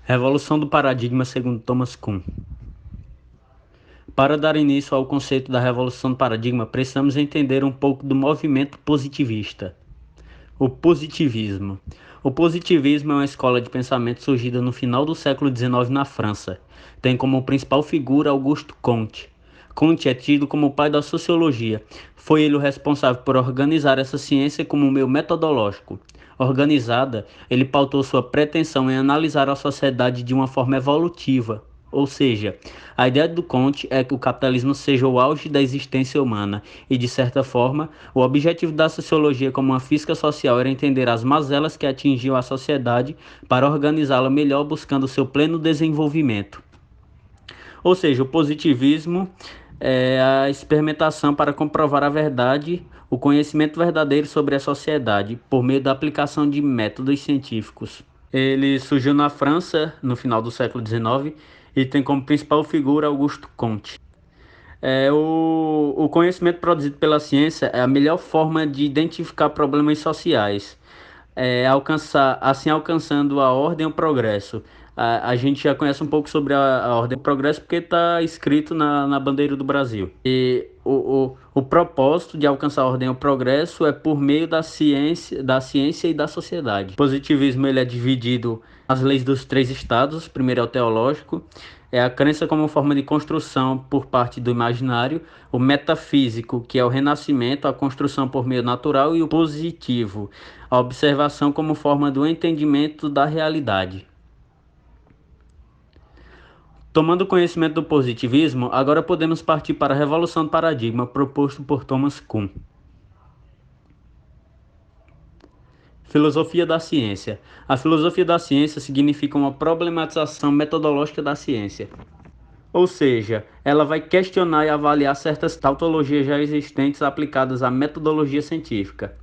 Revolução do paradigma segundo Thomas Kuhn. Para dar início ao conceito da revolução do paradigma, precisamos entender um pouco do movimento positivista. O positivismo. O positivismo é uma escola de pensamento surgida no final do século XIX na França. Tem como principal figura Auguste Comte. Comte é tido como o pai da sociologia. Foi ele o responsável por organizar essa ciência como um meio metodológico. Organizada, ele pautou sua pretensão em analisar a sociedade de uma forma evolutiva. Ou seja, a ideia do Comte é que o capitalismo seja o auge da existência humana e, de certa forma, o objetivo da sociologia como uma física social era entender as mazelas que atingiam a sociedade para organizá-la melhor buscando seu pleno desenvolvimento. Ou seja, o positivismo é a experimentação para comprovar a verdade, o conhecimento verdadeiro sobre a sociedade, por meio da aplicação de métodos científicos. Ele surgiu na França no final do século XIX e tem como principal figura Auguste Comte. O conhecimento produzido pela ciência é a melhor forma de identificar problemas sociais, alcançando a ordem e o progresso. A gente já conhece um pouco sobre a ordem e o progresso porque está escrito na bandeira do Brasil. O propósito de alcançar a ordem e o progresso é por meio da ciência e da sociedade. O positivismo ele é dividido nas leis dos três estados. Primeiro é o teológico, é a crença como forma de construção por parte do imaginário, o metafísico, que é o renascimento, a construção por meio natural, e o positivo, a observação como forma do entendimento da realidade. Tomando conhecimento do positivismo, agora podemos partir para a revolução do paradigma proposto por Thomas Kuhn. Filosofia da ciência. A filosofia da ciência significa uma problematização metodológica da ciência. Ou seja, ela vai questionar e avaliar certas tautologias já existentes aplicadas à metodologia científica.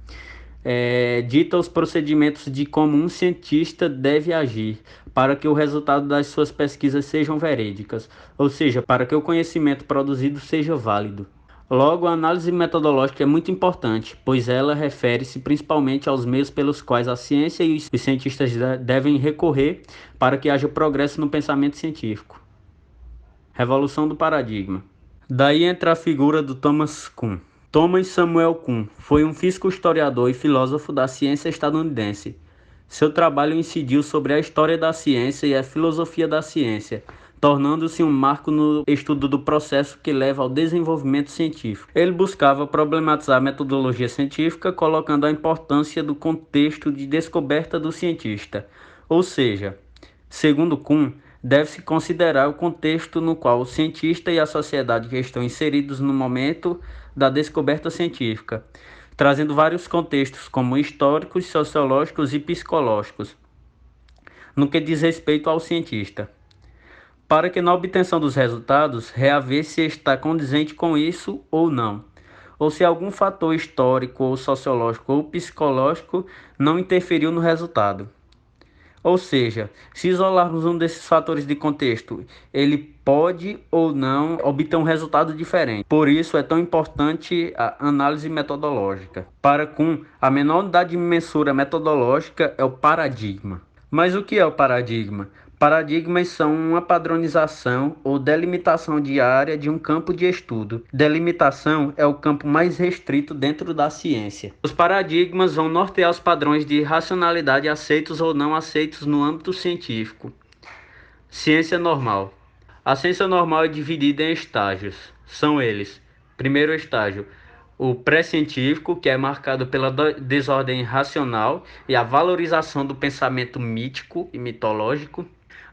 Dita os procedimentos de como um cientista deve agir para que o resultado das suas pesquisas sejam verídicas, ou seja, para que o conhecimento produzido seja válido. Logo, a análise metodológica é muito importante, pois ela refere-se principalmente aos meios pelos quais a ciência e os cientistas devem recorrer para que haja progresso no pensamento científico. Revolução do paradigma. Daí entra a figura do Thomas Kuhn. Thomas Samuel Kuhn foi um físico, historiador e filósofo da ciência estadunidense. Seu trabalho incidiu sobre a história da ciência e a filosofia da ciência, tornando-se um marco no estudo do processo que leva ao desenvolvimento científico. Ele buscava problematizar a metodologia científica, colocando a importância do contexto de descoberta do cientista. Ou seja, segundo Kuhn, deve-se considerar o contexto no qual o cientista e a sociedade que estão inseridos no momento da descoberta científica, trazendo vários contextos como históricos, sociológicos e psicológicos, no que diz respeito ao cientista, para que na obtenção dos resultados reaver se está condizente com isso ou não, ou se algum fator histórico ou sociológico ou psicológico não interferiu no resultado. Ou seja, se isolarmos um desses fatores de contexto, ele pode ou não obter um resultado diferente. Por isso é tão importante a análise metodológica. Para Kuhn, a menor unidade de mensura metodológica é o paradigma. Mas o que é o paradigma? Paradigmas são uma padronização ou delimitação de área de um campo de estudo. Delimitação é o campo mais restrito dentro da ciência. Os paradigmas vão nortear os padrões de racionalidade aceitos ou não aceitos no âmbito científico. Ciência normal. A ciência normal é dividida em estágios. São eles: primeiro estágio, o pré-científico, que é marcado pela desordem racional e a valorização do pensamento mítico e mitológico.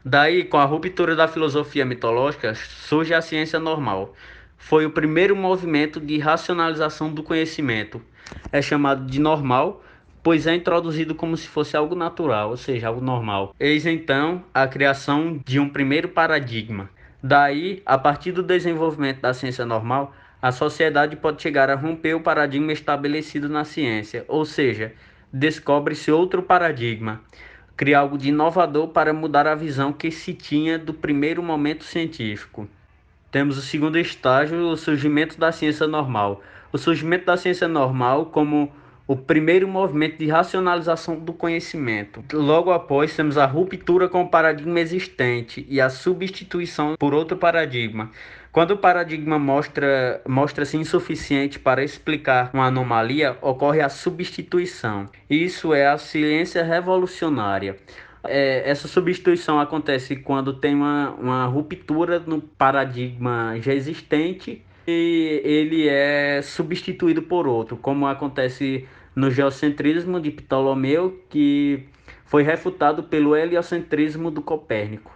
Daí, com a ruptura da filosofia mitológica, surge a ciência normal. Foi o primeiro movimento de racionalização do conhecimento. É chamado de normal, pois é introduzido como se fosse algo natural, ou seja, algo normal. Eis então a criação de um primeiro paradigma. Daí, a partir do desenvolvimento da ciência normal, a sociedade pode chegar a romper o paradigma estabelecido na ciência, ou seja, descobre-se outro paradigma, criar algo de inovador para mudar a visão que se tinha do primeiro momento científico. Temos o segundo estágio, o surgimento da ciência normal. O surgimento da ciência normal como o primeiro movimento de racionalização do conhecimento. Logo após, temos a ruptura com o paradigma existente e a substituição por outro paradigma. Quando o paradigma mostra-se insuficiente para explicar uma anomalia, ocorre a substituição. Isso é a ciência revolucionária. Essa substituição acontece quando tem uma ruptura no paradigma já existente e ele é substituído por outro, como acontece no geocentrismo de Ptolomeu, que foi refutado pelo heliocentrismo do Copérnico.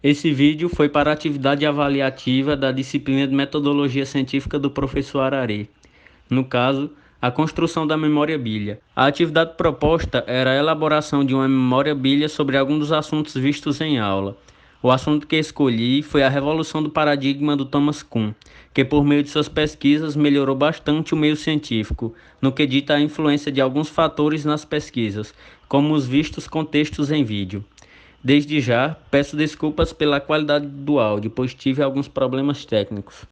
Esse vídeo foi para a atividade avaliativa da disciplina de Metodologia Científica do professor Arari. No caso, a construção da memória bilha. A atividade proposta era a elaboração de uma memória bilha sobre alguns dos assuntos vistos em aula. O assunto que escolhi foi a revolução do paradigma do Thomas Kuhn, que por meio de suas pesquisas melhorou bastante o meio científico, no que dita a influência de alguns fatores nas pesquisas, como os vistos contextos em vídeo. Desde já, peço desculpas pela qualidade do áudio, pois tive alguns problemas técnicos.